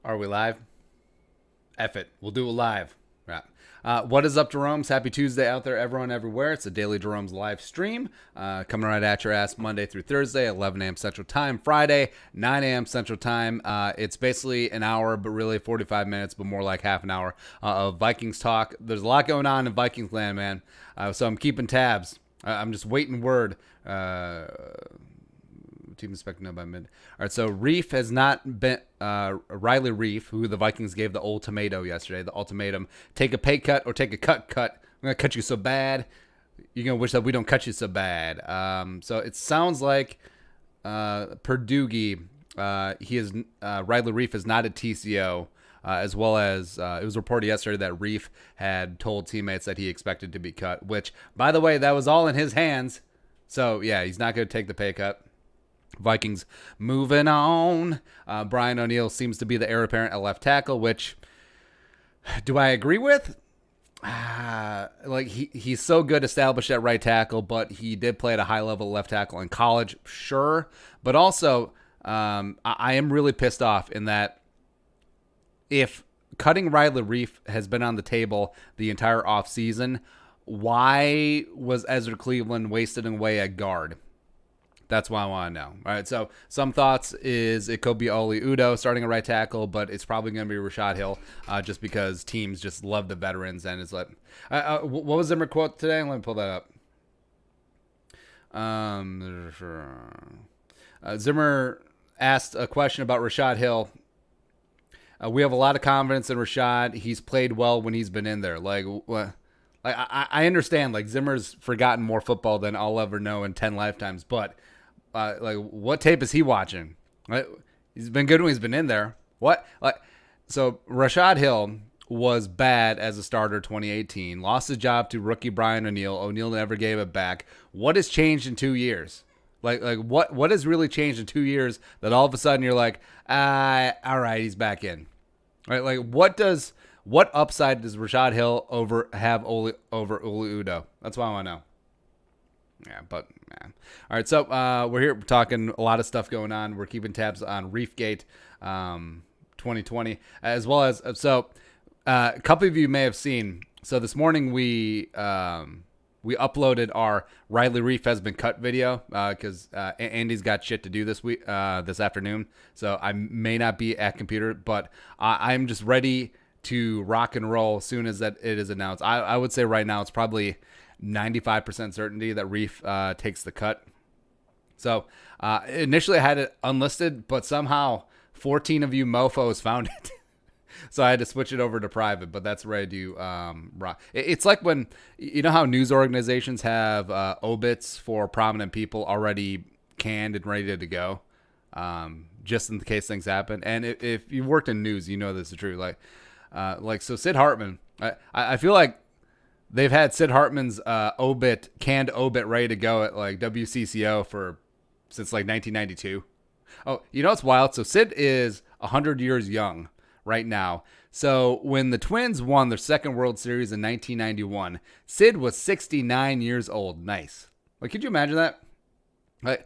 Are we live? F it. We'll do it live. Right. What is up, Jeromes? Happy Tuesday out there, everyone, everywhere. It's a daily Jeromes live stream coming right at your ass Monday through Thursday, 11 a.m. Central Time. Friday, 9 a.m. Central Time. It's basically an hour, but really 45 minutes, but more like half an hour of Vikings talk. There's a lot going on in Vikings land, man. So I'm keeping tabs. I'm just waiting word. Team expected no by mid. All right, so Reiff has not been Riley Reiff, who the Vikings gave the ultimatum yesterday. The ultimatum: take a pay cut or take a cut. I'm gonna cut you so bad. You're gonna wish that we don't cut you so bad. So it sounds like Purdue. He is Riley Reiff is not a TCO. As well as it was reported yesterday that Reiff had told teammates that he expected to be cut. Which, by the way, that was all in his hands. So yeah, he's not gonna take the pay cut. Vikings moving on. Brian O'Neill seems to be the heir apparent at left tackle, which do I agree with? Like he's so good established at right tackle, but he did play at a high level left tackle in college, sure. But also, I am really pissed off in that if cutting Riley Reiff has been on the table the entire offseason, why was Ezra Cleveland wasted away at guard? That's what I want to know. All right, so some thoughts is it could be Oli Udoh starting a right tackle, but it's probably going to be Rashad Hill just because teams just love the veterans. And it's like, what was Zimmer quote today? Let me pull that up. Zimmer asked a question about Rashad Hill. We have a lot of confidence in Rashad. He's played well when he's been in there. Like, what? Like I understand. Like Zimmer's forgotten more football than I'll ever know in 10 lifetimes, but. Like what tape is he watching? He's been good when he's been in there. What? So Rashad Hill was bad as a starter 2018. Lost his job to rookie Brian O'Neill. O'Neill never gave it back. What has changed in 2 years? Like what has really changed in 2 years that all of a sudden you're like, all right, he's back in. Right? Like what upside does Rashad Hill over Oli Udoh? That's what I want to know. Yeah, but man. All right, so we're here talking a lot of stuff going on. We're keeping tabs on Reiffgate 2020, as well as a couple of you may have seen. So this morning we uploaded our Riley Reiff has been cut video because Andy's got shit to do this afternoon. So I may not be at computer, but I'm just ready to rock and roll as soon as that it is announced. I would say right now it's probably 95% certainty that Reiff takes the cut. So initially I had it unlisted, but somehow 14 of you mofos found it. So I had to switch it over to private, but that's ready to rock. It's like when, you know how news organizations have obits for prominent people already canned and ready to go, just in case things happen. And if you worked in news, you know this is true. So Sid Hartman, I feel like they've had Sid Hartman's canned obit ready to go at like WCCO since like 1992. Oh, you know what's wild? So Sid is 100 years young right now. So when the Twins won their second World Series in 1991, Sid was 69 years old. Nice. Like, could you imagine that? Like,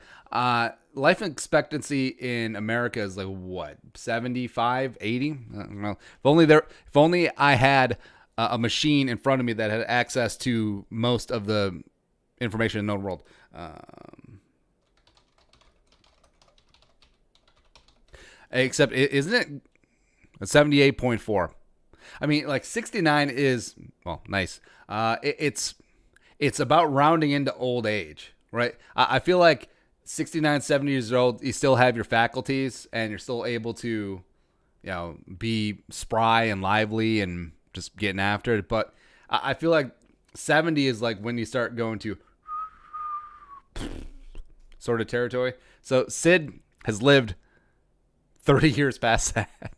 life expectancy in America is like what, 75, 80? I don't know. If only I had a machine in front of me that had access to most of the information in the known world. Except, isn't it 78.4? I mean, like 69 is, well, nice. It's about rounding into old age, right? I feel like 69, 70 years old, you still have your faculties and you're still able to, be spry and lively and just getting after it. But I feel like 70 is like when you start going to sort of territory. So Sid has lived 30 years past that.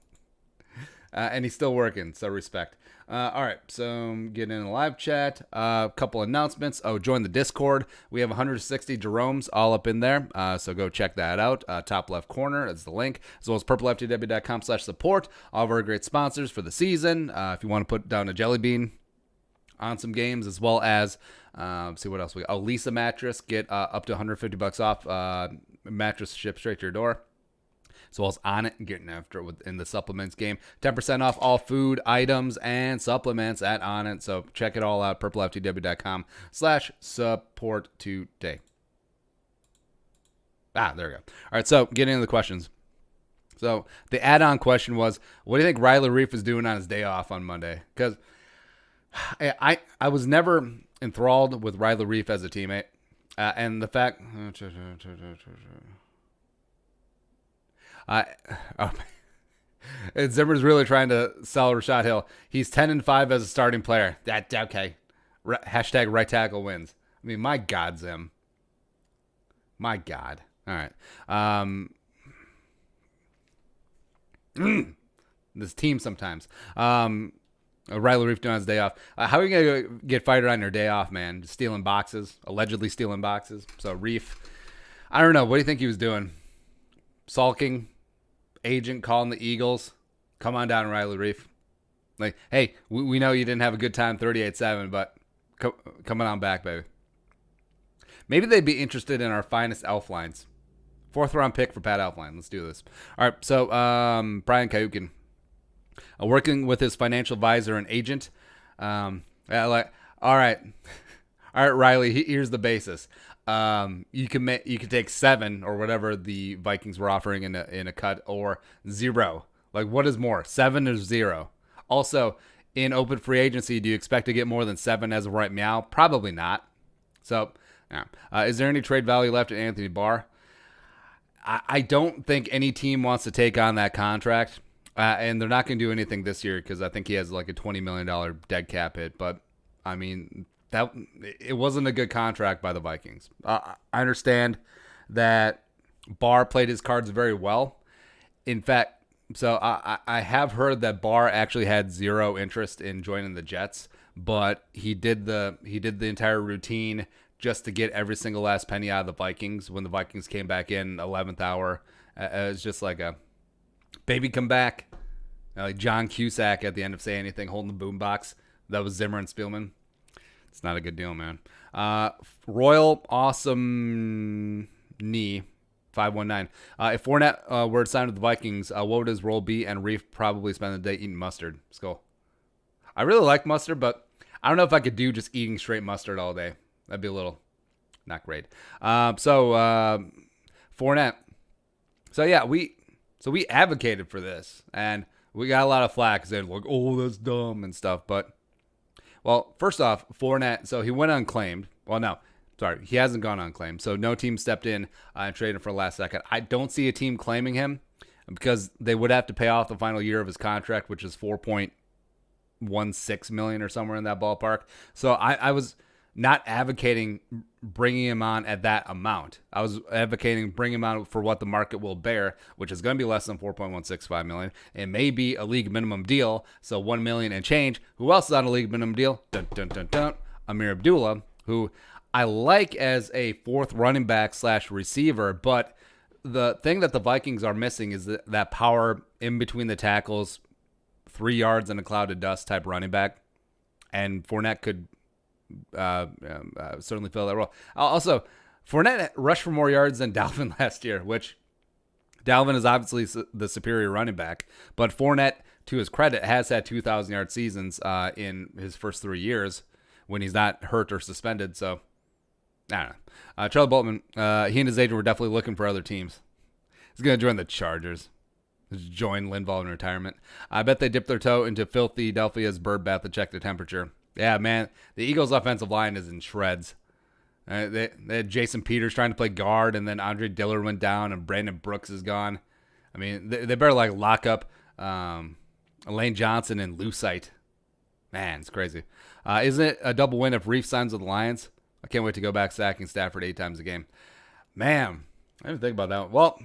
And he's still working, so respect. All right, so getting in the live chat. A couple announcements. Oh, join the Discord. We have 160 Jeromes all up in there, so go check that out. Top left corner is the link, as well as purpleftw.com/support. All of our great sponsors for the season. If you want to put down a jelly bean on some games, as well as see what else we got. Oh, Lisa mattress. Get up to $150 off. Mattress shipped straight to your door. as well as On It and getting after it in the supplements game. 10% off all food items and supplements at On It. So check it all out. purpleftw.com/support today. There we go. All right, so getting into the questions. So the add-on question was, what do you think Riley Reiff is doing on his day off on Monday? Because I was never enthralled with Riley Reiff as a teammate. And the fact... Zimmer's really trying to sell Rashad Hill. He's 10-5 as a starting player. That's okay. Hashtag right tackle wins. I mean, my God, Zim. My God. All right. This team sometimes. Riley Reiff doing his day off. How are you going to get fired on your day off, man? Just stealing boxes. Allegedly stealing boxes. So, Reiff, I don't know. What do you think he was doing? Sulking? Agent calling the Eagles? Come on down, Riley Reiff. Like, hey, we know you didn't have a good time 38-7, but coming on back, baby. Maybe they'd be interested in our finest elf lines. 4th round pick for Pat Elfline. Let's do this. All right, so Brian Kayukin. Working with his financial advisor and agent. All right, Riley. Here's the basis. You can take 7 or whatever the Vikings were offering in a cut, or 0. Like, what is more, 7 or 0? Also, in open free agency, do you expect to get more than 7 as of right now? Probably not. So, yeah. Is there any trade value left in Anthony Barr? I don't think any team wants to take on that contract. And they're not going to do anything this year because I think he has like a $20 million dead cap hit. But, I mean, it wasn't a good contract by the Vikings. I understand that Barr played his cards very well. In fact, so I have heard that Barr actually had 0 interest in joining the Jets, but he did the entire routine just to get every single last penny out of the Vikings when the Vikings came back in 11th hour. It was just like a baby come back. Like John Cusack at the end of Say Anything holding the boombox. That was Zimmer and Spielman. It's not a good deal, man. Royal Awesome Knee 519. If Fournette were to sign with the Vikings, what would his role be? And Reiff probably spend the day eating mustard. Skull. I really like mustard, but I don't know if I could do just eating straight mustard all day. That'd be a little not great. So Fournette. So yeah, we advocated for this, and we got a lot of flack because they're like, "Oh, that's dumb" and stuff. But well, first off, Fournette. So he went unclaimed. Well, no, sorry, he hasn't gone unclaimed. So no team stepped in and traded him for the last second. I don't see a team claiming him because they would have to pay off the final year of his contract, which is $4.16 million or somewhere in that ballpark. So I was not advocating bringing him on at that amount. I was advocating bringing him on for what the market will bear, which is going to be less than $4.165 million. It may be a league minimum deal, so $1 million and change. Who else is on a league minimum deal? Dun, dun, dun, dun. Amir Abdullah, who I like as a 4th running back / receiver, but the thing that the Vikings are missing is that power in between the tackles, 3 yards in a cloud of dust type running back, and Fournette could certainly fill that role. Also, Fournette rushed for more yards than Dalvin last year, which Dalvin is obviously the superior running back, but Fournette, to his credit, has had 2,000-yard seasons in his first 3 years when he's not hurt or suspended. So, I don't know. Charlie Boltman, he and his agent were definitely looking for other teams. He's going to join the Chargers. Join Linval in retirement. I bet they dipped their toe into filthy Philadelphia's bird bath to check the temperature. Yeah, man, the Eagles' offensive line is in shreds. They had Jason Peters trying to play guard, and then Andre Dillard went down, and Brandon Brooks is gone. I mean, they better like lock up Lane Johnson and Lucite. Man, it's crazy. Isn't it a double win if Reiff signs with the Lions? I can't wait to go back sacking Stafford 8 times a game. Man, I didn't think about that one. Well,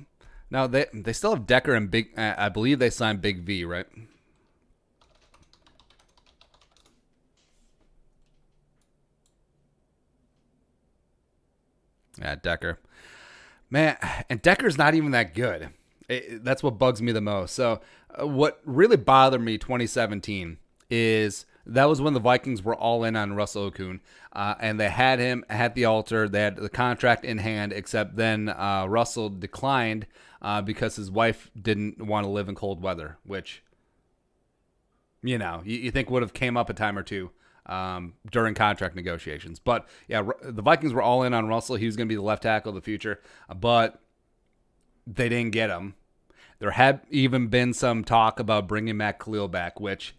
now they still have Decker and Big. I believe they signed Big V, right? Yeah, Decker. Man, and Decker's not even that good. That's what bugs me the most. So what really bothered me 2017 is that was when the Vikings were all in on Russell Okung, and they had him at the altar. They had the contract in hand, except then Russell declined because his wife didn't want to live in cold weather, which, you think would have came up a time or two during contract negotiations. But yeah, the Vikings were all in on Russell. He was going to be the left tackle of the future, but they didn't get him. There had even been some talk about bringing Matt Khalil back, which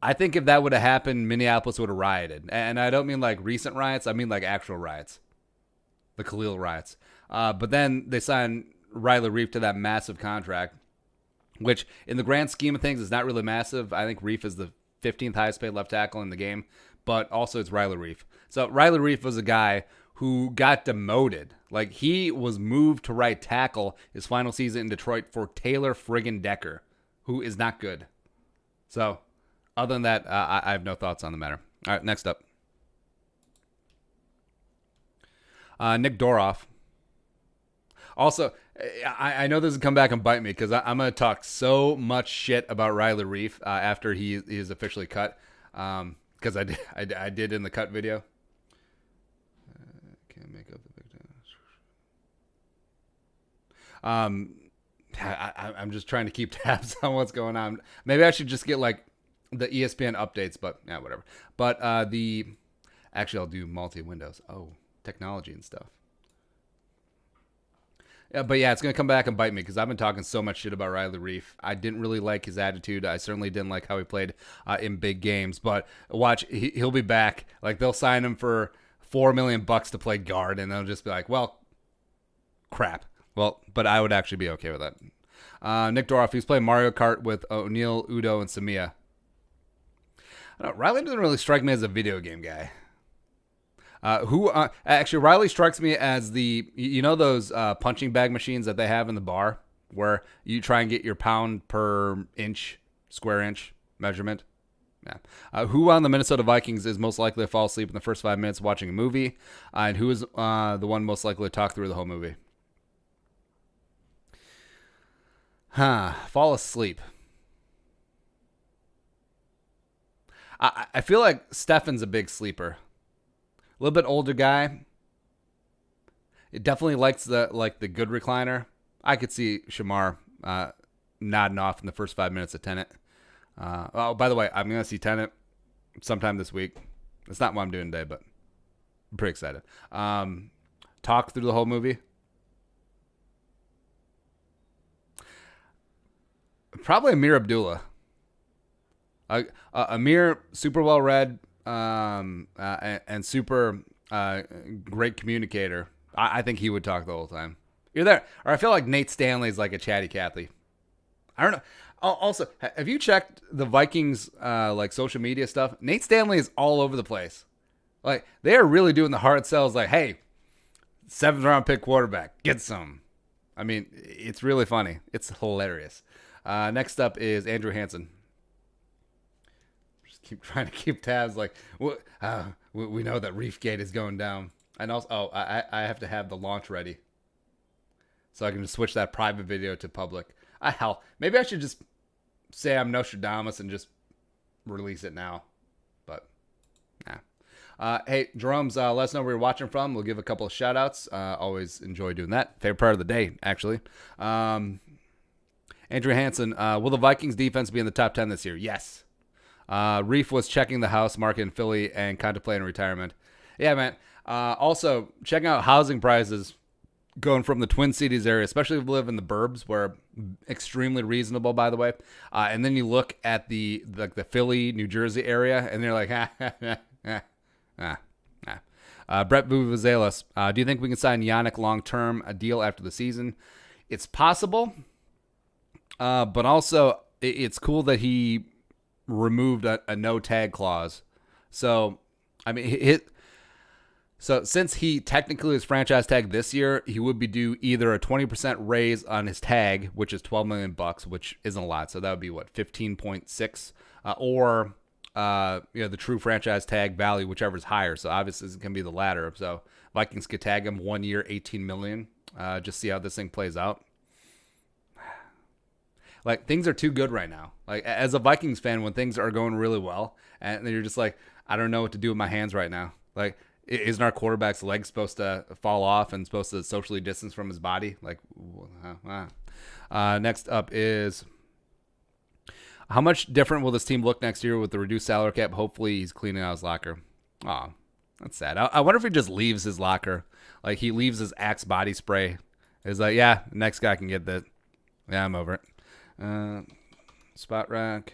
I think if that would have happened, Minneapolis would have rioted. And I don't mean like recent riots. I mean like actual riots. The Khalil riots. But then they signed Riley Reiff to that massive contract, which in the grand scheme of things is not really massive. I think Reiff is the 15th highest paid left tackle in the game, but also it's Riley Reiff. So Riley Reiff was a guy who got demoted. Like, he was moved to right tackle his final season in Detroit for Taylor friggin' Decker, who is not good. So, other than that, I have no thoughts on the matter. All right, next up. Nick Doroff. Also, I know this will come back and bite me because I'm going to talk so much shit about Riley Reiff after he is officially cut. Because I did in the cut video. Can't make up the big time. I'm just trying to keep tabs on what's going on. Maybe I should just get like the ESPN updates, but yeah, whatever. But actually I'll do multi-windows. Oh, technology and stuff. Yeah, but yeah, it's going to come back and bite me because I've been talking so much shit about Riley Reiff. I didn't really like his attitude. I certainly didn't like how he played in big games. But watch, he'll be back. Like, they'll sign him for $4 million to play guard, and they'll just be like, well, crap. Well, but I would actually be okay with that. Nick Doroff, he's playing Mario Kart with O'Neal, Udo, and Samia. I don't know, Riley doesn't really strike me as a video game guy. Actually, Riley strikes me as those punching bag machines that they have in the bar where you try and get your pound per inch, square inch measurement. Yeah. Who on the Minnesota Vikings is most likely to fall asleep in the first 5 minutes watching a movie? And who is the one most likely to talk through the whole movie? Fall asleep. I feel like Stefan's a big sleeper. A little bit older guy. It definitely likes the good recliner. I could see Shamar nodding off in the first 5 minutes of Tenet. Oh, by the way, I'm going to see Tenet sometime this week. It's not what I'm doing today, but I'm pretty excited. Talk through the whole movie. Probably Amir Abdullah. Amir, super well read. And super great communicator. I think he would talk the whole time. You're there. Or I feel like Nate Stanley's like a chatty Cathy. I don't know. Also, have you checked the Vikings like social media stuff? Nate Stanley is all over the place. Like, they are really doing the hard sells like, hey, 7th round pick quarterback, get some. I mean, it's really funny. It's hilarious. Next up is Andrew Hansen. Keep trying to keep tabs like we know that Reefgate is going down, and also I have to have the launch ready so I can just switch that private video to public. Hell, maybe I should just say I'm Nostradamus and just release it now, but nah. Hey, Jeromes, let us know where you're watching from. We'll give a couple of shout outs. Always enjoy doing that. Favorite part of the day, actually. Andrew Hansen, will the Vikings defense be in the top 10 this year? Yes. Reiff was checking the house market in Philly and contemplating retirement. Yeah, man. Also, checking out housing prices going from the Twin Cities area, especially if you live in the burbs, where extremely reasonable, by the way. And then you look at the Philly, New Jersey area, and they're like, Brett Vuvuzelos, do you think we can sign Yannick long-term a deal after the season? It's possible, but also it's cool that he removed a no tag clause. So, I mean, so since he technically is franchise tagged this year, he would be due either a 20% raise on his tag, which is $12 million, which isn't a lot. So that would be what, 15.6, or the true franchise tag value, whichever is higher. So obviously it's going to be the latter. So Vikings could tag him 1 year, $18 million. Just see how this thing plays out. Like, things are too good right now. Like, as a Vikings fan, when things are going really well, and you're just like, I don't know what to do with my hands right now. Like, Isn't our quarterback's leg supposed to fall off and supposed to socially distance from his body? Like, next up is, how much different will this team look next year with the reduced salary cap? Hopefully he's cleaning out his locker. Oh, that's sad. I wonder if he just leaves his locker. Like, he leaves his Axe body spray. It's like, yeah, next guy can get that. Yeah, I'm over it. Spot rack.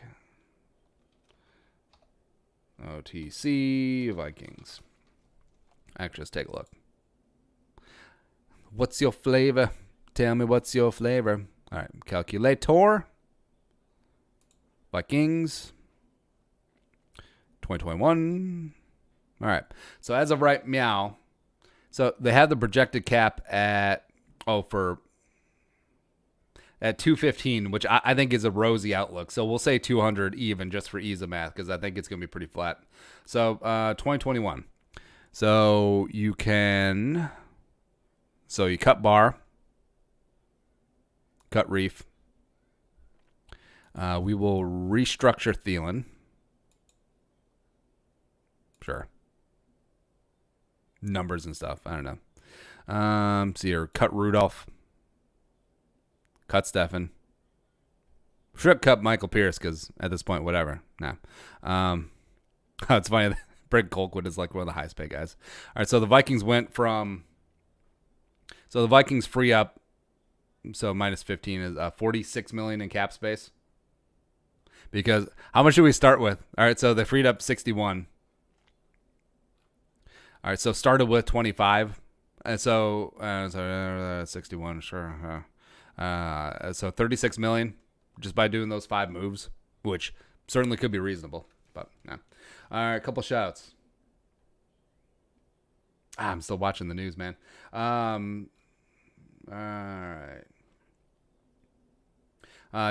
OTC Vikings. Actually, let's take a look. What's your flavor? Tell me what's your flavor. All right, calculator. Vikings. 2021. All right. So as of right meow. So they have the projected cap at 215, which I think is a rosy outlook. So we'll say 200 even just for ease of math, because I think it's going to be pretty flat. So 2021. So you cut Barr, cut Reiff. We will restructure Thielen. Sure. Numbers and stuff. I don't know. See here. Cut Rudolph. Cut Stefan. Should cut Michael Pierce, because at this point, whatever. Nah. It's funny. Brent Colquitt is like one of the highest paid guys. All right, so the Vikings the Vikings free up, so minus 15 is $46 million in cap space. Because how much should we start with? All right, so they freed up 61. All right, so started with 25. And so 61, sure. So 36 million just by doing those 5 moves, which certainly could be reasonable, but no. All right, a couple shouts. I'm still watching the news, man. All right.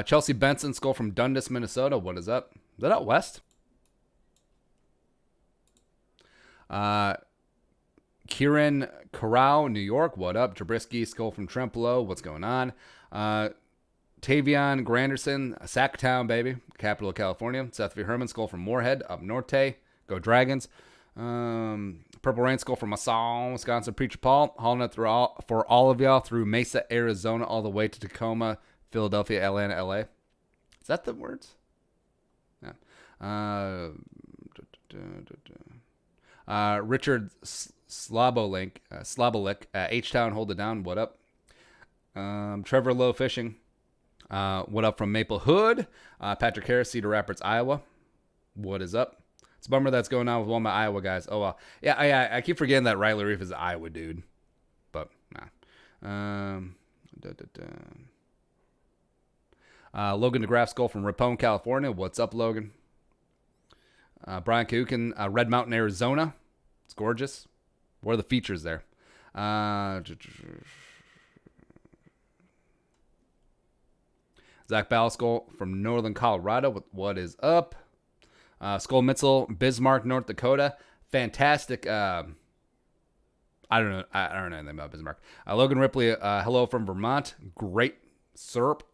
Chelsea Benson, skull from Dundas, Minnesota. What is up? Is that out west? Kieran Corral, New York. What up? Trubisky, skull from Trempolo. What's going on? Tavion Granderson, Sacktown, baby. Capital of California. Seth V. Herman, skull from Moorhead, up Norte. Go Dragons. Purple Rain, skull from Massal, Wisconsin. Preacher Paul, hauling it for all of y'all through Mesa, Arizona, all the way to Tacoma, Philadelphia, Atlanta, LA. Is that the words? Yeah. Richard Slabolik, H-Town, hold it down. What up? Trevor Lowe Fishing. What up from Maple Hood? Patrick Harris, Cedar Rapids, Iowa. What is up? It's a bummer that's going on with one of my Iowa guys. Oh, well. Yeah, I keep forgetting that Riley Reiff is an Iowa dude. But, nah. Logan DeGraff, skull from Rapone, California. What's up, Logan? Brian Kukin, Red Mountain, Arizona. It's gorgeous. What are the features there? Zach Balskull from Northern Colorado. What is up? Skull Mitzel, Bismarck, North Dakota. Fantastic. I don't know anything about Bismarck. Logan Ripley, hello from Vermont. Great syrup.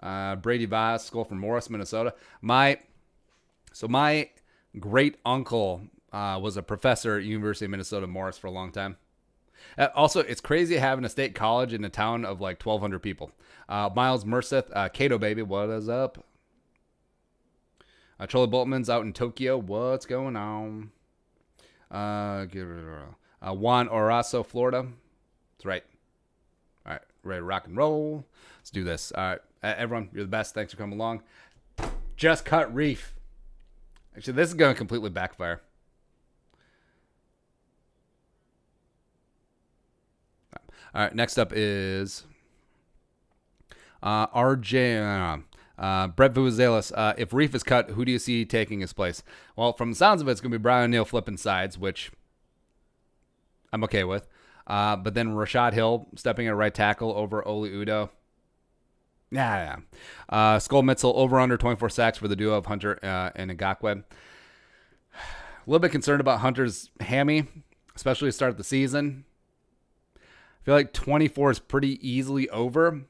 Brady Vaz, skull from Morris, Minnesota. My great uncle was a professor at University of Minnesota Morris for a long time. Also, it's crazy having a state college in a town of like 1,200 people. Miles Merseth, Cato baby, what is up? Charlie Boltman's out in Tokyo. What's going on? Juan Oraso, Florida. That's right. All right, ready to rock and roll. Let's do this. All right, everyone, you're the best. Thanks for coming along. Just cut Reiff. Actually, this is going to completely backfire. All right, next up is RJ. Brett Vuzelis, if Reiff is cut, who do you see taking his place? Well, from the sounds of it, it's going to be Brian O'Neill flipping sides, which I'm okay with. But then Rashad Hill stepping at right tackle over Oli Udoh. Yeah. Skull Mitzel over under 24 sacks for the duo of Hunter and Ngakoue. A little bit concerned about Hunter's hammy, especially to start the season. I feel like 24 is pretty easily over.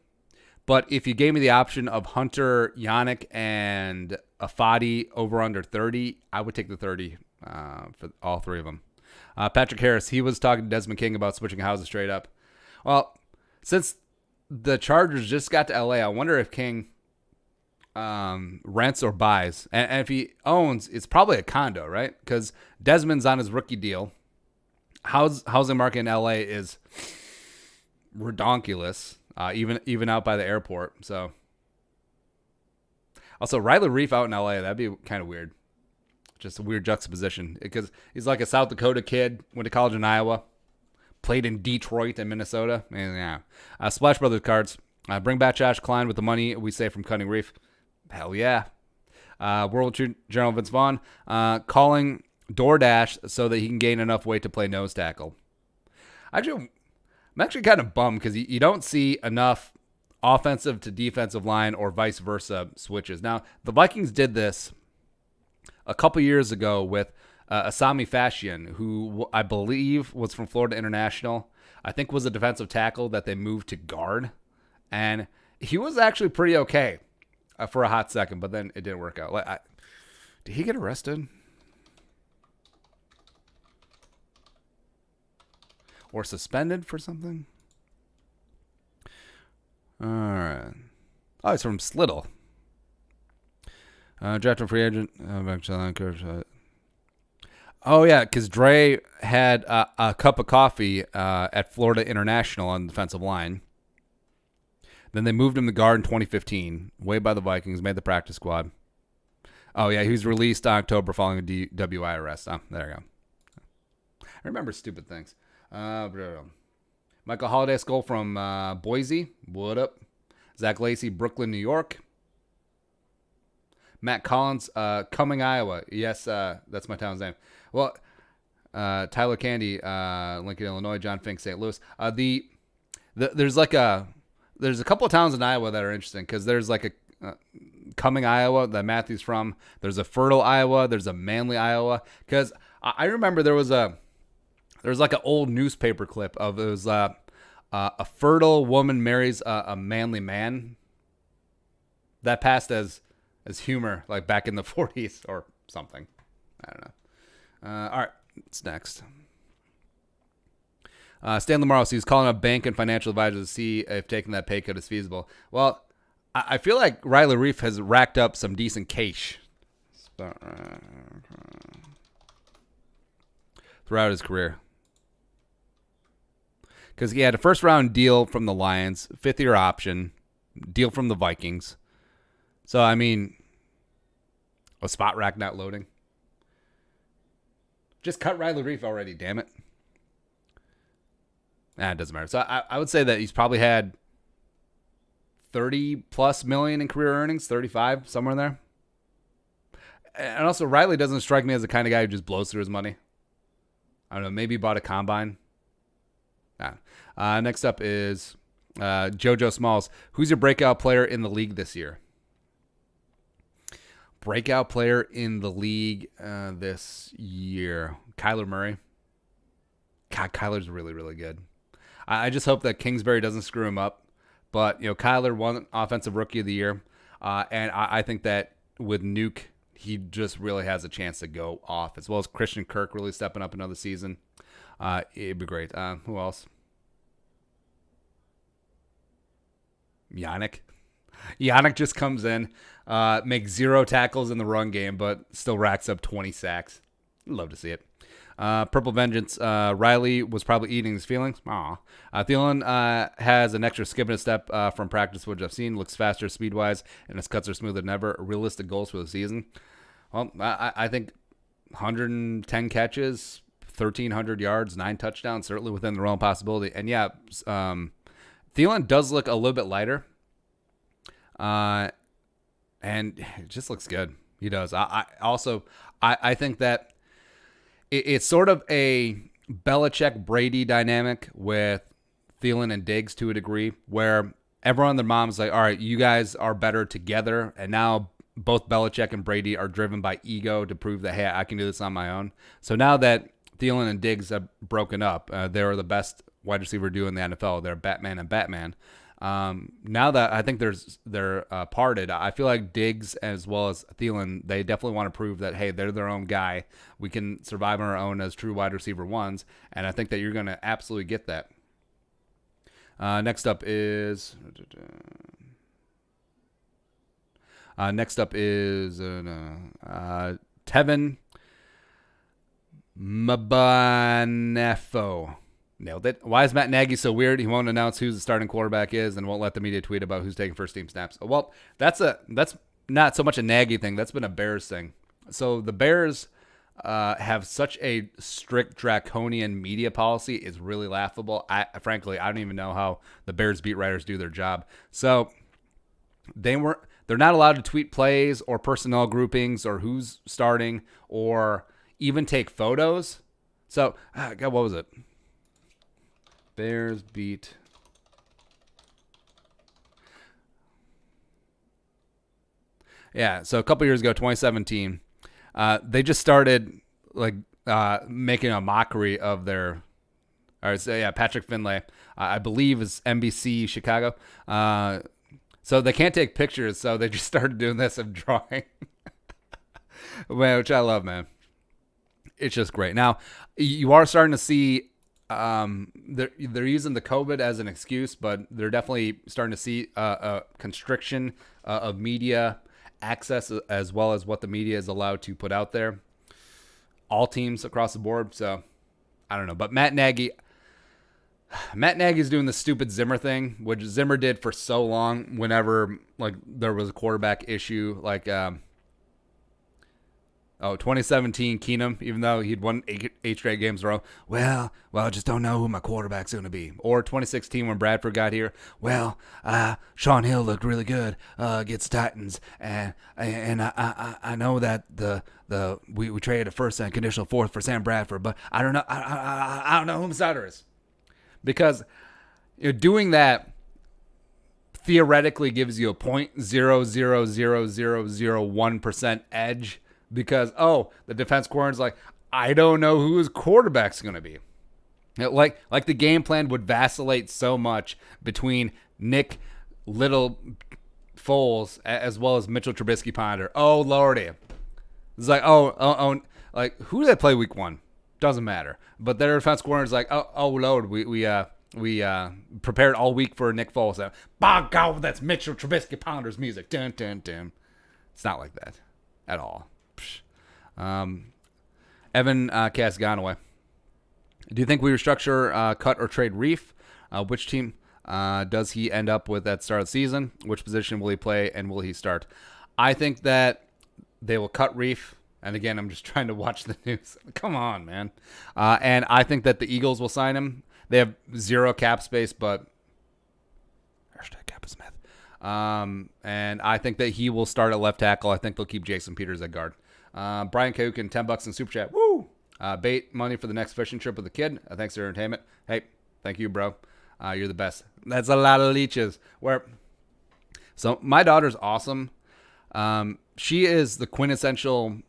But if you gave me the option of Hunter, Yannick, and Afadi over under 30, I would take the 30 for all three of them. Patrick Harris, he was talking to Desmond King about switching houses straight up. Well, since the Chargers just got to LA, I wonder if King rents or buys. And if he owns, it's probably a condo, right? Because Desmond's on his rookie deal. Housing market in LA is redonkulous, even out by the airport. So, also Riley Reiff out in LA, that'd be kind of weird. Just a weird juxtaposition because he's like a South Dakota kid, went to college in Iowa, played in Detroit and Minnesota. And yeah, Splash Brothers cards. Bring back Josh Klein with the money we save from cutting Reiff. Hell yeah. World General Vince Vaughn calling DoorDash so that he can gain enough weight to play nose tackle. I'm actually kind of bummed because you don't see enough offensive to defensive line or vice versa switches. Now, the Vikings did this a couple years ago with Asami Fashion, who I believe was from Florida International. I think was a defensive tackle that they moved to guard. And he was actually pretty okay for a hot second, but then it didn't work out. Did he get arrested? Or suspended for something? All right. Oh, he's from Slittle. Drafted free agent. Oh, yeah, because Dre had a cup of coffee at Florida International on the defensive line. Then they moved him to guard in 2015, waived by the Vikings, made the practice squad. Oh, yeah, he was released in October following a DWI arrest. Oh, there you go. I remember stupid things. Michael Holiday Skull from Boise. What up? Zach Lacey, Brooklyn, New York. Matt Collins, Cumming, Iowa. Yes, that's my town's name. Well, Tyler Candy, Lincoln, Illinois. John Fink, St. Louis. There's a couple of towns in Iowa that are interesting because there's like a Cumming, Iowa that Matthew's from. There's a Fertile, Iowa. There's a Manly, Iowa. Because I remember there was like an old newspaper clip of it was a fertile woman marries a manly man. That passed as humor, like back in the 40s or something. I don't know. All right, what's next? Stan Lamaro, he's calling up bank and financial advisors to see if taking that pay cut is feasible. Well, I feel like Riley Reiff has racked up some decent cash throughout his career. Because he had a first-round deal from the Lions, fifth-year option, deal from the Vikings. So, I mean, a spot rack not loading. Just cut Riley Reiff already, damn it. It doesn't matter. So I would say that he's probably had 30-plus million in career earnings, 35, somewhere in there. And also, Riley doesn't strike me as the kind of guy who just blows through his money. I don't know, maybe he bought a combine. Next up is JoJo Smalls. Who's your breakout player in the league this year? Breakout player in the league this year. Kyler Murray. God, Kyler's really, really good. I just hope that Kingsbury doesn't screw him up. But, Kyler won Offensive Rookie of the Year. And I think that with Nuke, he just really has a chance to go off. As well as Christian Kirk really stepping up another season. It'd be great. Who else? Yannick. Yannick just comes in, makes 0 tackles in the run game, but still racks up 20 sacks. Love to see it. Purple Vengeance. Riley was probably eating his feelings. Aw. Thielen has an extra skip and a step from practice, which I've seen. Looks faster speed-wise, and his cuts are smoother than ever. Realistic goals for the season. Well, I think 110 catches, 1,300 yards, 9 touchdowns, certainly within the realm of possibility. And yeah, Thielen does look a little bit lighter. And it just looks good. He does. I think that it's sort of a Belichick-Brady dynamic with Thielen and Diggs to a degree, where everyone and their mom's like, all right, you guys are better together. And now both Belichick and Brady are driven by ego to prove that, hey, I can do this on my own. So now that Thielen and Diggs have broken up, they're the best wide receiver duo in the NFL. They're Batman and Batman. Now that I think they're parted, I feel like Diggs as well as Thielen, they definitely want to prove that, hey, they're their own guy. We can survive on our own as true wide receiver ones, and I think that you're going to absolutely get that. Next up is Tevin Mbanefo. Nailed it. Why is Matt Nagy so weird? He won't announce who the starting quarterback is and won't let the media tweet about who's taking first team snaps. Well, that's not so much a Nagy thing. That's been a Bears thing. So the Bears have such a strict draconian media policy is really laughable. Frankly, I don't even know how the Bears beat writers do their job. So they're not allowed to tweet plays or personnel groupings or who's starting or even take photos. So, God, what was it? Bears beat. Yeah, so a couple years ago, 2017, they just started making a mockery of their. Patrick Finlay, I believe is NBC Chicago. So they can't take pictures, so they just started doing this of drawing, which I love, man. It's just great. Now, you are starting to see. They're using the COVID as an excuse, but they're definitely starting to see a constriction of media access as well as what the media is allowed to put out there. All teams across the board. So I don't know, but Matt Nagy's doing the stupid Zimmer thing, which Zimmer did for so long. Whenever there was a quarterback issue, 2017 Keenum, even though he'd won eight straight games in a row. Well, I just don't know who my quarterback's going to be. Or 2016 when Bradford got here. Well, Sean Hill looked really good against Titans, and I know that we traded a first and conditional fourth for Sam Bradford, but I don't know I don't know who my starter is, because doing that theoretically gives you a 0.00001% edge. Because, the defense coordinator's like, I don't know who his quarterback's going to be. Like the game plan would vacillate so much between Nick Little Foles as well as Mitchell Trubisky Ponder. Oh, Lordy. It's like, like, who did they play week one? Doesn't matter. But their defense coordinator's like, oh, Lord, we prepared all week for Nick Foles. By God, that's Mitchell Trubisky Ponder's music. Dun, dun, dun. It's not like that at all. Evan Casganaway. Do you think we restructure, cut, or trade Reiff? Which team does he end up with at the start of the season? Which position will he play, and will he start? I think that they will cut Reiff. And again, I'm just trying to watch the news. Come on, man. And I think that the Eagles will sign him. They have zero cap space, but #CapSmith. And I think that he will start at left tackle. I think they'll keep Jason Peters at guard. Brian Koken, $10 in Super Chat. Woo! Bait money for the next fishing trip with the kid. Thanks for your entertainment. Hey, thank you, bro. You're the best. That's a lot of leeches. So my daughter's awesome. She is the quintessential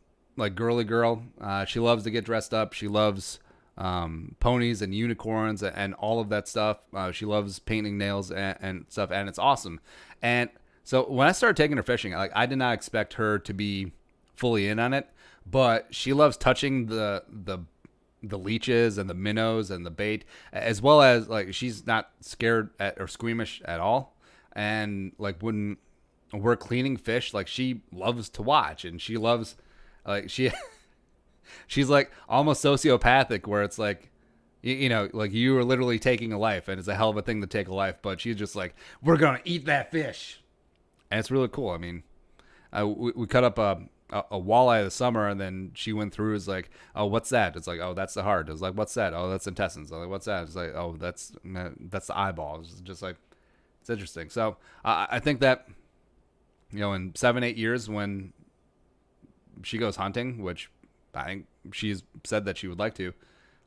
girly girl. She loves to get dressed up. She loves ponies and unicorns and all of that stuff. She loves painting nails and stuff, and it's awesome. And so when I started taking her fishing, I did not expect her to be fully in on it, but she loves touching the leeches and the minnows and the bait, as well as she's not scared or squeamish at all. And when we're cleaning fish, she loves to watch, and she loves she's almost sociopathic, where it's you are literally taking a life, and it's a hell of a thing to take a life, but she's just we're gonna eat that fish, and it's really cool. I mean, we cut up a walleye this summer, and then she went through, oh, what's that? It's oh, that's the heart. It's what's that? Oh, that's intestines. I'm what's that? It's oh, that's the eyeball. It's just it's interesting. So I think that in 7-8 years, when she goes hunting, which I think she's said that she would like to,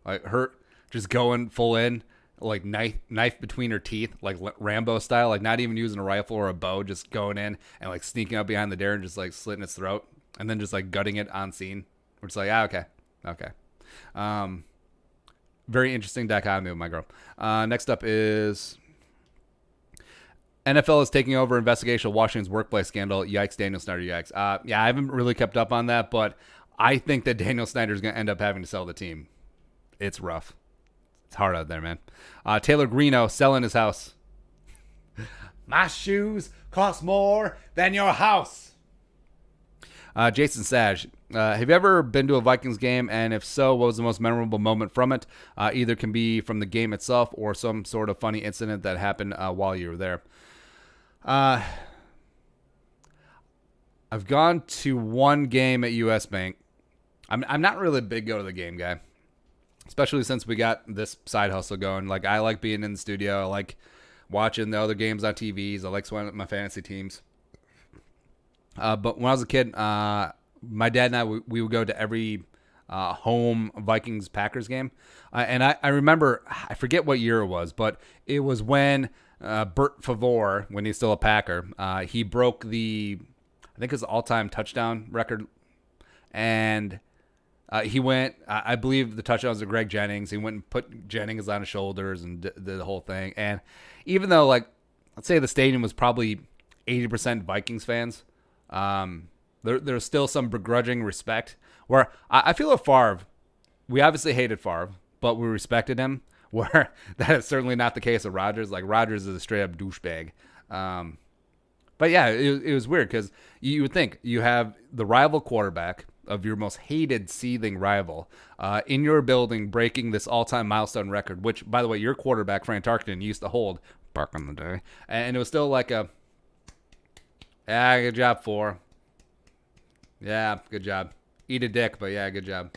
her just going full in, knife between her teeth, Rambo style, not even using a rifle or a bow, just going in and sneaking up behind the deer and just slitting its throat, and then just gutting it on scene. We're just okay. Very interesting dichotomy with my girl. Next up is NFL is taking over investigation of Washington's workplace scandal. Yikes, Daniel Snyder, yikes. Yeah, I haven't really kept up on that, but I think that Daniel Snyder is going to end up having to sell the team. It's rough. It's hard out there, man. Taylor Greeno selling his house. My shoes cost more than your house. Jason Sage, have you ever been to a Vikings game? And if so, what was the most memorable moment from it? Either can be from the game itself or some sort of funny incident that happened while you were there. I've gone to one game at US Bank. I'm not really a big go to the game guy, especially since we got this side hustle going. Like, I like being in the studio. I like watching the other games on TVs. I like swinging my fantasy teams. But when I was a kid, my dad and I, we would go to every home Vikings-Packers game. And I remember, I forget what year it was, but it was when Bert Favre, when he's still a Packer, he broke the, I think it was the all-time touchdown record. And he went, I believe the touchdown was to Greg Jennings. He went and put Jennings on his shoulders and did the whole thing. And even though, like, let's say the stadium was probably 80% Vikings fans, there's still some begrudging respect where I feel with Favre, we obviously hated Favre, but we respected him, where that is certainly not the case of Rodgers. Like, Rodgers is a straight up douchebag. But yeah, it was weird because you would think you have the rival quarterback of your most hated, seething rival in your building breaking this all-time milestone record, which, by the way, your quarterback, Frank Tarkenton, used to hold back in the day. And it was still like a, yeah, good job, 4. Yeah, good job. Eat a dick, but yeah, good job.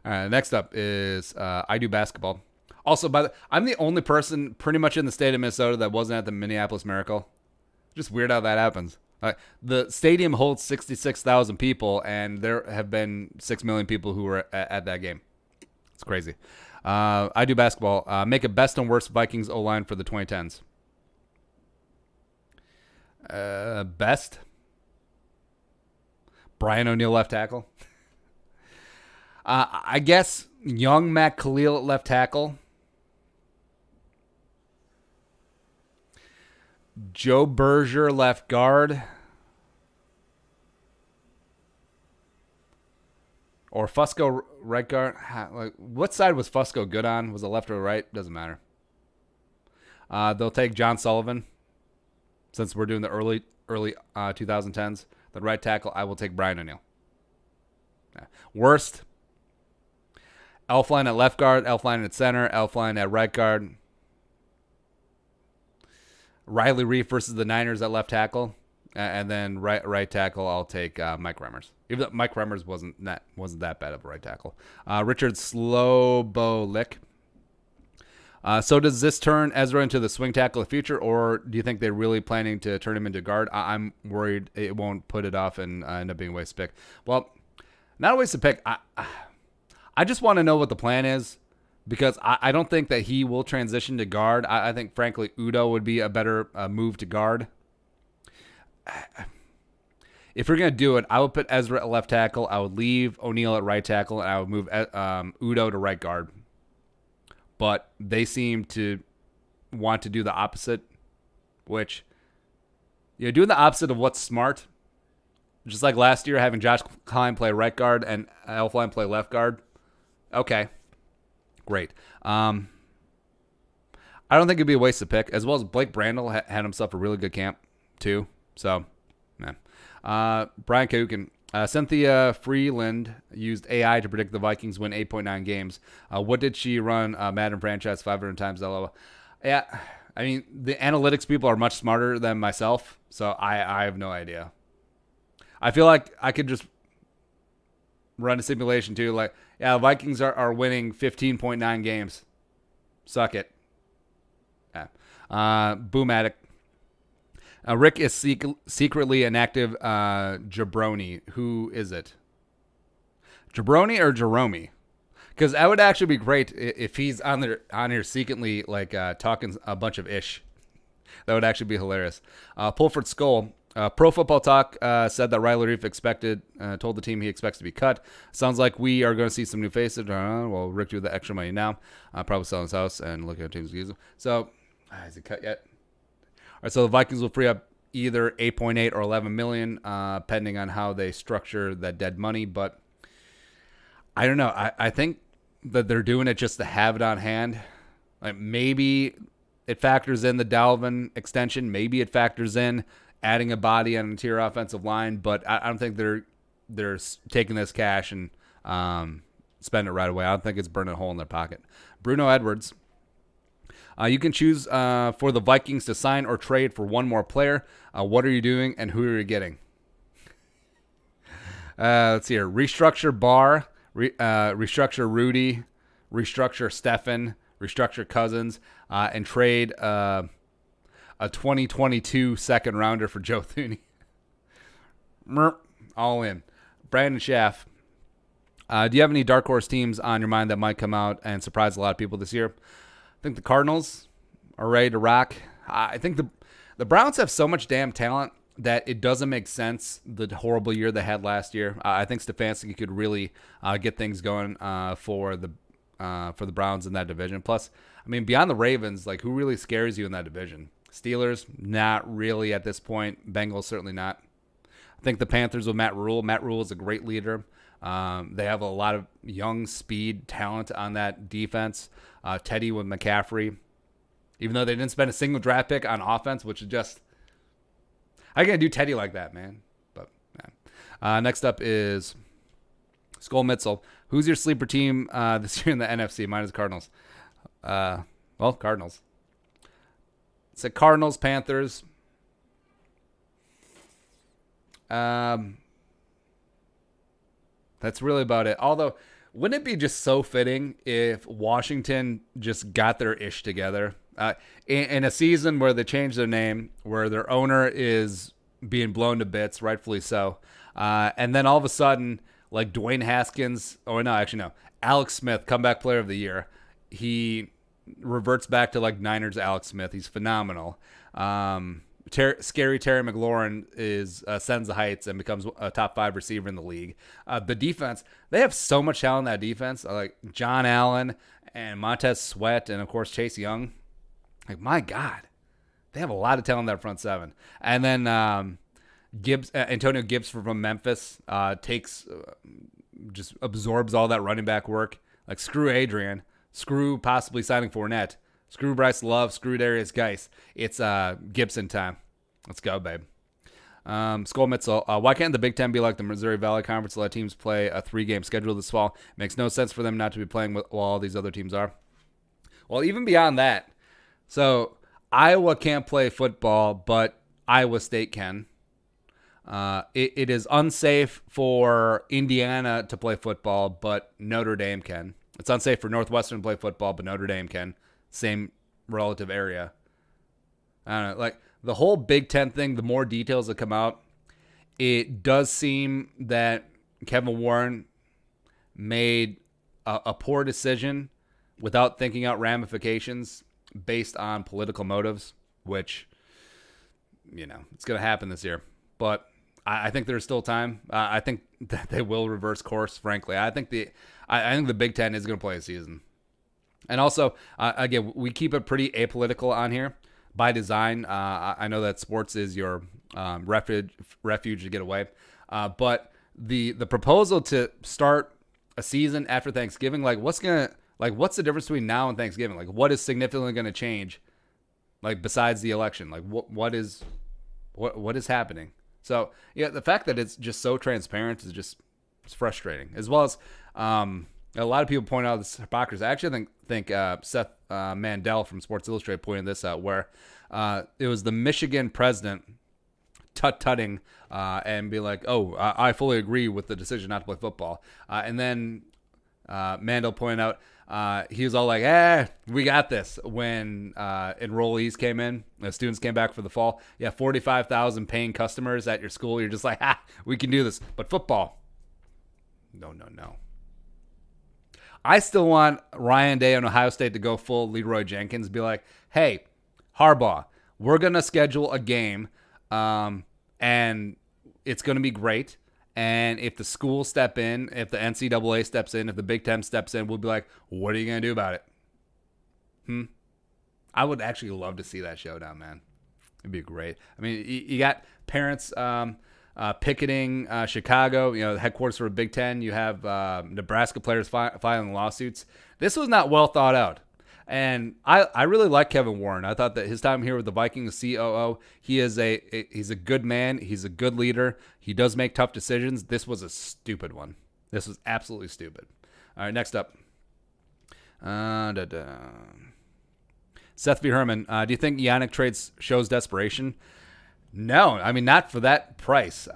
All right, next up is I Do Basketball. Also, I'm the only person pretty much in the state of Minnesota that wasn't at the Minneapolis Miracle. Just weird how that happens. The stadium holds 66,000 people, and there have been 6 million people who were at that game. It's crazy. I Do Basketball. Make a best and worst Vikings O-line for the 2010s. Best? Brian O'Neill, left tackle. I guess young Matt Khalil at left tackle. Joe Berger, left guard. Or Fusco, right guard. Like, what side was Fusco good on? Was it left or right? Doesn't matter. They'll take John Sullivan. Since we're doing the early 2010s. The right tackle, I will take Brian O'Neill. Yeah. Worst. Elfline at left guard. Elfline at center. Elfline at right guard. Riley Reiff versus the Niners at left tackle, and then right tackle, I'll take Mike Remmers. Even though Mike Remmers wasn't that bad of a right tackle. Richard Slobolick. So does this turn Ezra into the swing tackle of the future, or do you think they're really planning to turn him into guard? I'm worried it won't put it off and end up being a waste of pick. Well, not a waste of pick. I just want to know what the plan is. Because I don't think that he will transition to guard. I think, frankly, Udo would be a better move to guard. If you're going to do it, I would put Ezra at left tackle. I would leave O'Neal at right tackle, and I would move Udo to right guard. But they seem to want to do the opposite, which, doing the opposite of what's smart. Just like last year, having Josh Klein play right guard and Elfline play left guard. Okay. Great. I don't think it'd be a waste of pick, as well as Blake Brandel had himself a really good camp, too. So, man. Brian Kahukin. Cynthia Freeland used AI to predict the Vikings win 8.9 games. What did she run Madden franchise 500 times? LOL. Yeah, I mean, the analytics people are much smarter than myself, so I have no idea. I feel like I could just run a simulation, too, like, yeah, the Vikings are winning 15.9 games. Suck it. Yeah. Boom Addict. Rick is secretly an active jabroni. Who is it? Jabroni or Jerome? Because that would actually be great if he's on here secretly, like, talking a bunch of ish. That would actually be hilarious. Pulford Skull. Pro Football Talk said that Riley Reiff told the team he expects to be cut. Sounds like we are going to see some new faces. Well, Rick do the extra money now. Probably selling his house and looking at teams to use him. So, is he cut yet? right, so the Vikings will free up either 8.8 or 11 million, depending on how they structure that dead money. But I don't know. I think that they're doing it just to have it on hand. Like maybe it factors in the Dalvin extension. Maybe it factors in adding a body on an interior offensive line. But I don't think they're taking this cash and spending it right away. I don't think it's burning a hole in their pocket. Bruno Edwards. You can choose for the Vikings to sign or trade for one more player. What are you doing and who are you getting? Let's see here. Restructure Barr, restructure Rudy, restructure Stefan, restructure Cousins, and trade a 2022 second rounder for Joe Thuney. All in. Brandon Schaff. Do you have any dark horse teams on your mind that might come out and surprise a lot of people this year? I think the Cardinals are ready to rock. I think the Browns have so much damn talent that it doesn't make sense the horrible year they had last year. I think Stefanski could really get things going for the Browns in that division. Plus, I mean, beyond the Ravens, like who really scares you in that division? Steelers, not really at this point. Bengals, certainly not. I think the Panthers with Matt Rule. Matt Rule is a great leader. They have a lot of young speed talent on that defense. Teddy with McCaffrey, even though they didn't spend a single draft pick on offense, which is just, how can I do Teddy like that, man? But yeah. Next up is Skull Mitzel. Who's your sleeper team this year in the NFC? Mine is Cardinals. Cardinals. It's the Cardinals, Panthers. That's really about it. Although, wouldn't it be just so fitting if Washington just got their ish together in a season where they changed their name, where their owner is being blown to bits, rightfully so, and then all of a sudden, like Dwayne Haskins, Alex Smith, comeback player of the year, he reverts back to like Niners Alex Smith. He's phenomenal. Scary Terry McLaurin ascends the heights and becomes a top 5 receiver in the league. The defense, they have so much talent in that defense, like John Allen and Montez Sweat and, of course, Chase Young. Like, my God, they have a lot of talent in that front seven. And then Antonio Gibbs from Memphis just absorbs all that running back work. Like, screw Adrian, screw possibly signing Fournette. Screw Bryce Love, screw Darius Geis. It's Gibson time. Let's go, babe. Skull Mitzel. Why can't the Big Ten be like the Missouri Valley Conference? Let teams play a 3-game schedule this fall. Makes no sense for them not to be playing while all these other teams are. Well, even beyond that, so Iowa can't play football, but Iowa State can. It is unsafe for Indiana to play football, but Notre Dame can. It's unsafe for Northwestern to play football, but Notre Dame can. Same relative area. I don't know. Like the whole Big Ten thing, the more details that come out, it does seem that Kevin Warren made a poor decision without thinking out ramifications based on political motives, which, it's going to happen this year. But I think there's still time. I think that they will reverse course, frankly. I think the Big Ten is going to play a season. And also, again, we keep it pretty apolitical on here by design. I know that sports is your refuge to get away. But the proposal to start a season after Thanksgiving, what's the difference between now and Thanksgiving? Like, what is significantly going to change? Like, besides the election, like what is happening? So yeah, the fact that it's just so transparent is just frustrating. As well as a lot of people point out this hypocrisy. I actually think Seth Mandel from Sports Illustrated pointed this out, where it was the Michigan president tut-tutting and be like, "Oh, I fully agree with the decision not to play football," and then Mandel pointed out he was all like, we got this. When enrollees came in, the students came back for the fall. Yeah, 45,000 paying customers at your school. You're just like, we can do this. But football, no. I still want Ryan Day on Ohio State to go full Leroy Jenkins, be like, hey, Harbaugh, we're going to schedule a game, and it's going to be great. And if the schools step in, if the NCAA steps in, if the Big Ten steps in, we'll be like, what are you going to do about it? I would actually love to see that showdown, man. It'd be great. I mean, you got parents picketing Chicago, the headquarters for the Big Ten. You have Nebraska players filing lawsuits. This was not well thought out. And I really like Kevin Warren. I thought that his time here with the Vikings COO, he's a good man. He's a good leader. He does make tough decisions. This was a stupid one. This was absolutely stupid. All right, next up. Seth V. Herman, do you think Yannick trades shows desperation? No, I mean, not for that price.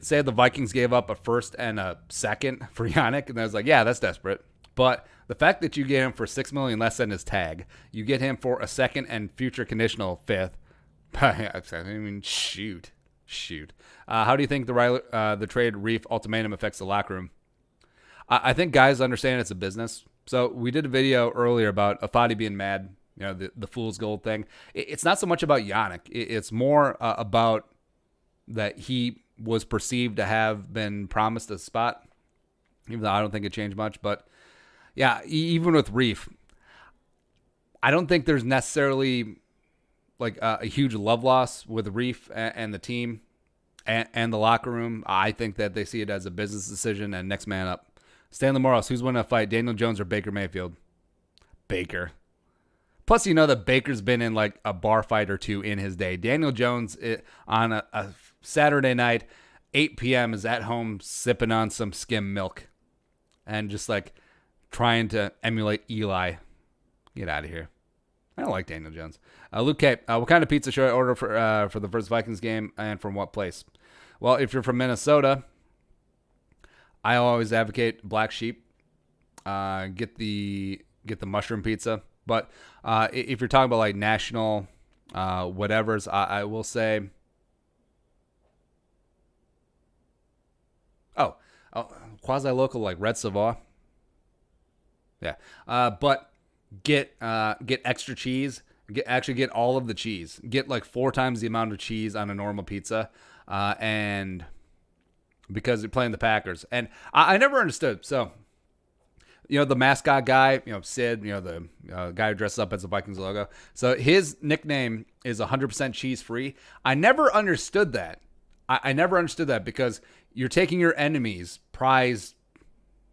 Say the Vikings gave up a first and a second for Yannick, and I was like, yeah, that's desperate. But the fact that you get him for $6 million less than his tag, you get him for a second and future conditional fifth. I mean, shoot. How do you think the trade Reiff ultimatum affects the locker room? I think guys understand it's a business. So we did a video earlier about Afadi being mad, the fool's gold thing. It's not so much about Yannick. It's more about that he was perceived to have been promised a spot, even though I don't think it changed much. But yeah, even with Reiff, I don't think there's necessarily like a huge love loss with Reiff and the team and the locker room. I think that they see it as a business decision and next man up. Stanley Morris, who's winning a fight, Daniel Jones or Baker Mayfield? Baker. Plus, that Baker's been in like a bar fight or two in his day. Daniel Jones on a Saturday night, 8 p.m. is at home sipping on some skim milk and just like trying to emulate Eli. Get out of here. I don't like Daniel Jones. Luke K, what kind of pizza should I order for the first Vikings game and from what place? Well, if you're from Minnesota, I always advocate Black Sheep. Get the mushroom pizza. But if you're talking about like national whatevers, I will say, quasi-local like Red Savoy. Yeah, but get extra cheese. Get all of the cheese. Get like 4 times the amount of cheese on a normal pizza, and because you're playing the Packers. And I never understood. So, the mascot guy, Sid, the guy who dresses up as the Vikings logo. So his nickname is 100% cheese free. I never understood that. I never understood that because you're taking your enemy's prize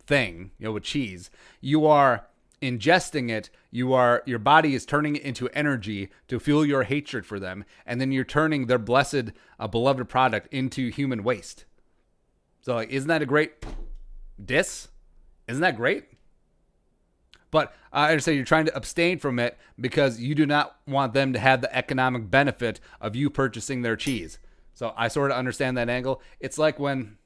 thing, with cheese. You are ingesting it. Your body is turning it into energy to fuel your hatred for them. And then you're turning their blessed, beloved product into human waste. So, like, isn't that a great diss? Isn't that great? But I understand you're trying to abstain from it because you do not want them to have the economic benefit of you purchasing their cheese. So I sort of understand that angle. It's like when,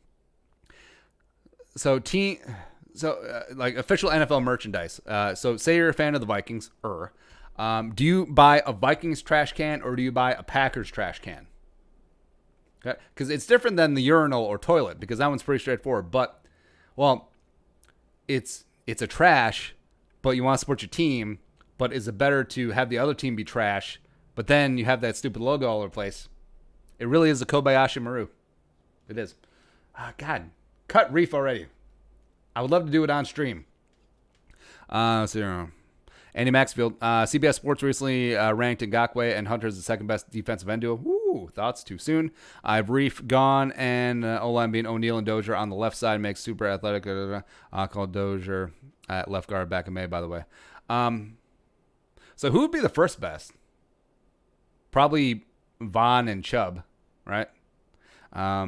like official NFL merchandise. So say you're a fan of the Vikings, do you buy a Vikings trash can or do you buy a Packers trash can? Okay, because it's different than the urinal or toilet because that one's pretty straightforward. But, well, it's a trash, but you want to support your team. But is it better to have the other team be trash, but then you have that stupid logo all over the place? It really is a Kobayashi Maru. It is. God, cut Reiff already. I would love to do it on stream. Andy Maxfield. CBS Sports recently ranked Ngakoue and Hunter as the second best defensive end duo. Woo, thoughts too soon. I have Reiff gone and O-line being O'Neal and Dozier on the left side makes super athletic. Called Dozier at left guard back in May, by the way. So who would be the first best? Probably Vaughn and Chubb, right? I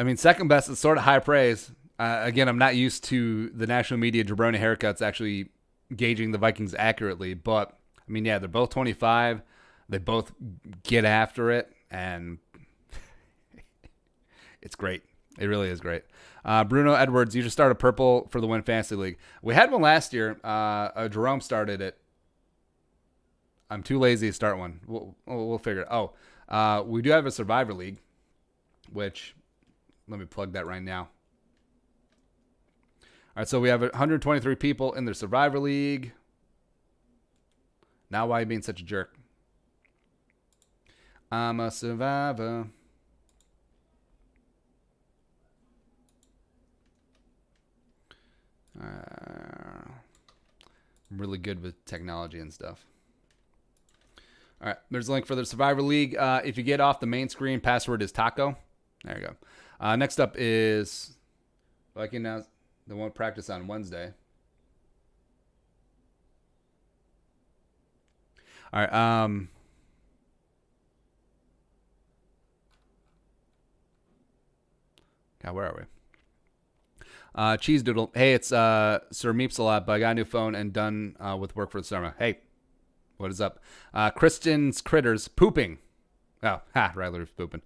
mean, second best is sort of high praise. Again, I'm not used to the national media jabroni haircuts actually gauging the Vikings accurately, but I mean, yeah, they're both 25. They both get after it, and it's great. It really is great. Bruno Edwards, you should start a purple for the Win Fantasy League. We had one last year. Jerome started it. I'm too lazy to start one. We'll figure it out. We do have a Survivor League, which, let me plug that right now. All right, so we have 123 people in the Survivor League. Now why are you being such a jerk? I'm a survivor. I'm really good with technology and stuff. All right, there's a link for the Survivor League. If you get off the main screen, password is taco. There you go. Next up is Viking now. They won't practice on Wednesday. All right. God, where are we? Cheese Doodle. Hey, it's Sir Meeps a lot, but I got a new phone and done with work for the summer. Hey, what is up? Kristen's Critters pooping. Oh, Riley Reiff pooping.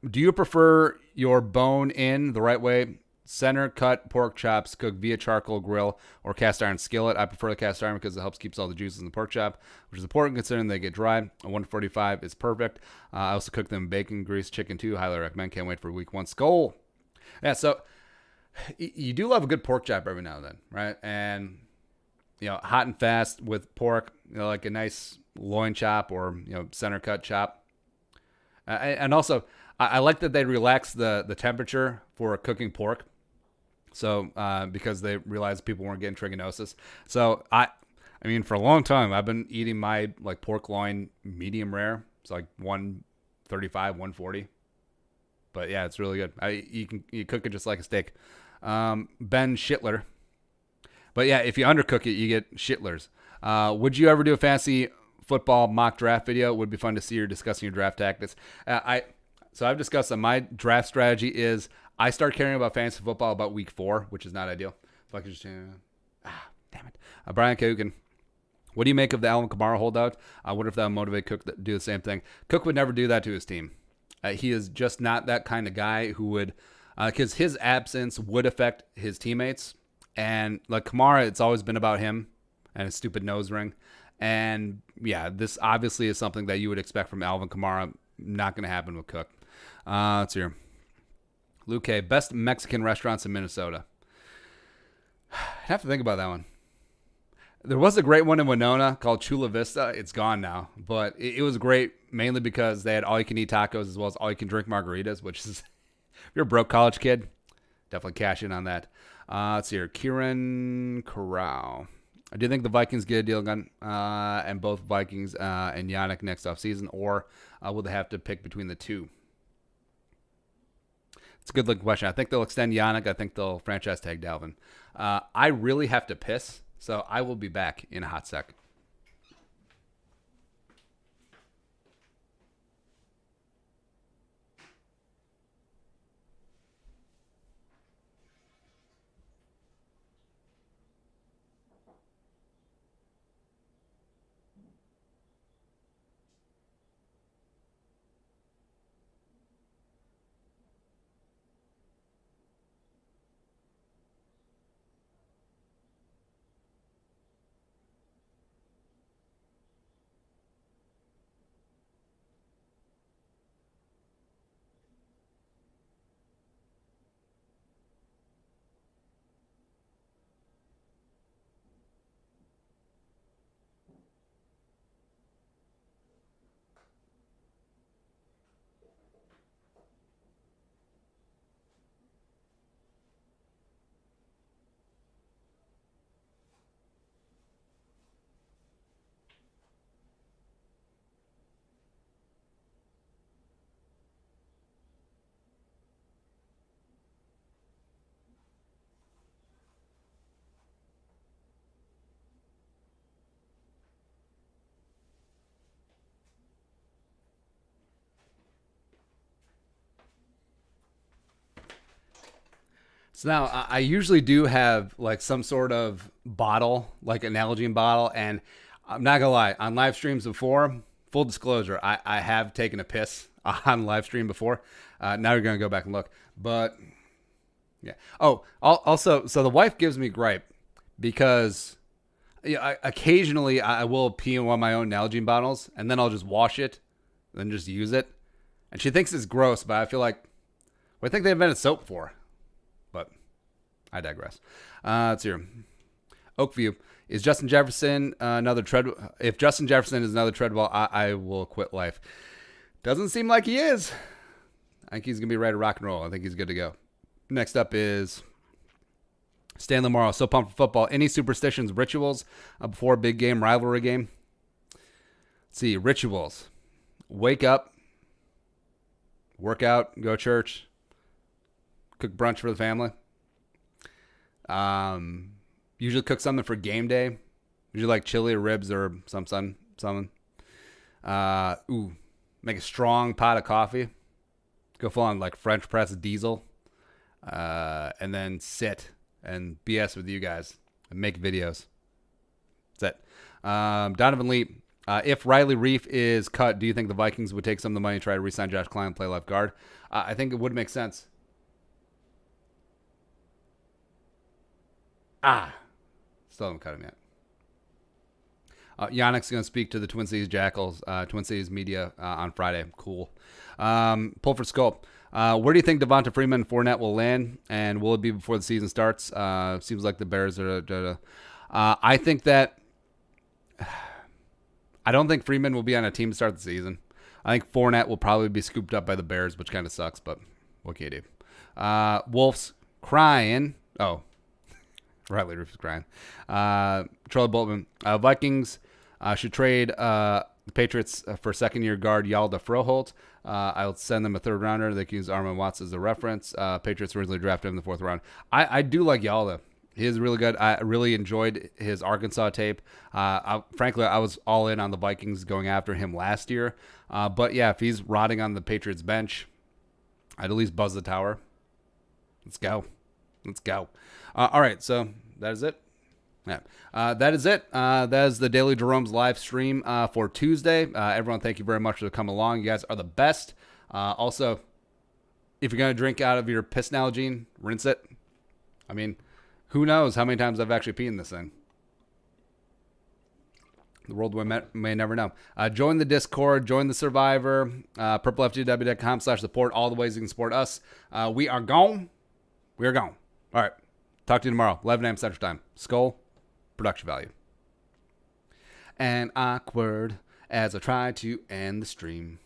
Do you prefer your bone in the right way? Center cut pork chops cooked via charcoal grill or cast iron skillet. I prefer the cast iron because it helps keeps all the juices in the pork chop, which is important considering they get dry. A 145 is perfect. I also cook them in bacon, grease, chicken too. Highly recommend. Can't wait for week 1. Skull. Yeah, so you do love a good pork chop every now and then, right? And hot and fast with pork, like a nice loin chop or center cut chop. And also, I like that they relax the temperature for cooking pork. So because they realized people weren't getting trichinosis. So I mean, for a long time, I've been eating my pork loin medium rare. It's like 135, 140. But yeah, it's really good. You cook it just like a steak. Ben Schittler. But yeah, if you undercook it, you get Schittlers. Would you ever do a fantasy football mock draft video? It would be fun to see you discussing your draft tactics. So I've discussed that my draft strategy is I start caring about fantasy football about week 4, which is not ideal. If I could just, damn it. Brian Coogan, what do you make of the Alvin Kamara holdout? I wonder if that would motivate Cook to do the same thing. Cook would never do that to his team. He is just not that kind of guy who would, because his absence would affect his teammates. And like Kamara, it's always been about him and his stupid nose ring. And yeah, this obviously is something that you would expect from Alvin Kamara. Not going to happen with Cook. Let's hear. Luke K. Best Mexican restaurants in Minnesota. I have to think about that one. There was a great one in Winona called Chula Vista. It's gone now, but it was great mainly because they had all-you-can-eat tacos as well as all-you-can-drink margaritas, which is, if you're a broke college kid, definitely cash in on that. Let's see here. Kieran Corral. I do think the Vikings get a deal done, and both Vikings and Yannick next offseason, or will they have to pick between the two? It's a good looking question. I think they'll extend Yannick. I think they'll franchise tag Dalvin. I really have to piss, so I will be back in a hot sec. So now I usually do have like some sort of bottle, like an Nalgene bottle, and I'm not gonna lie, on live streams before, full disclosure, I have taken a piss on live stream before. Now you're gonna go back and look, but yeah. Oh, also, so the wife gives me gripe because occasionally I will pee in one of my own Nalgene bottles, and then I'll just wash it, then just use it, and she thinks it's gross, but I feel like, well, I think they invented soap for. But I digress. Let's hear. Oakview. Is Justin Jefferson another tread? If Justin Jefferson is another Treadwell, I will quit life. Doesn't seem like he is. I think he's going to be ready to rock and roll. I think he's good to go. Next up is Stanley Morrow. So pumped for football. Any superstitions, rituals before a big game, rivalry game? Let's see, rituals. Wake up, work out, go to church, cook brunch for the family. Usually cook something for game day. Usually like chili or ribs or something. Make a strong pot of coffee. Go full on like French press diesel. And then sit and BS with you guys and make videos. That's it. Donovan Lee. If Riley Reiff is cut, do you think the Vikings would take some of the money and try to re-sign Josh Klein and play left guard? I think it would make sense. Still haven't cut him yet. Yannick's going to speak to the Twin Cities Jackals, Twin Cities Media on Friday. Cool. Pulford Sculpt. Where do you think Devonta Freeman and Fournette will land, and will it be before the season starts? Seems like the Bears are. I think that. I don't think Freeman will be on a team to start the season. I think Fournette will probably be scooped up by the Bears, which kind of sucks, but what can you do? Wolves crying. Oh, Riley Reiff is crying. Charlie Boltman. Vikings should trade the Patriots for second-year guard Yalda Froholt. I'll send them a third rounder. They can use Armand Watts as a reference. Patriots originally drafted him in the fourth round. I do like Yalda. He is really good. I really enjoyed his Arkansas tape. Frankly, I was all in on the Vikings going after him last year. But yeah, if he's rotting on the Patriots bench, I'd at least buzz the tower. Let's go. All right, so that is it. Yeah, that is it. That is the Daily Jerome's live stream for Tuesday. Everyone, thank you very much for coming along. You guys are the best. Also, if you're going to drink out of your piss Nalgene, rinse it. I mean, who knows how many times I've actually peed in this thing. The world may never know. Join the Discord. Join the Survivor. purplefgw.com/support. All the ways you can support us. We are gone. All right. Talk to you tomorrow. 11 a.m. Central Time. Skull. Production value. And awkward as I try to end the stream.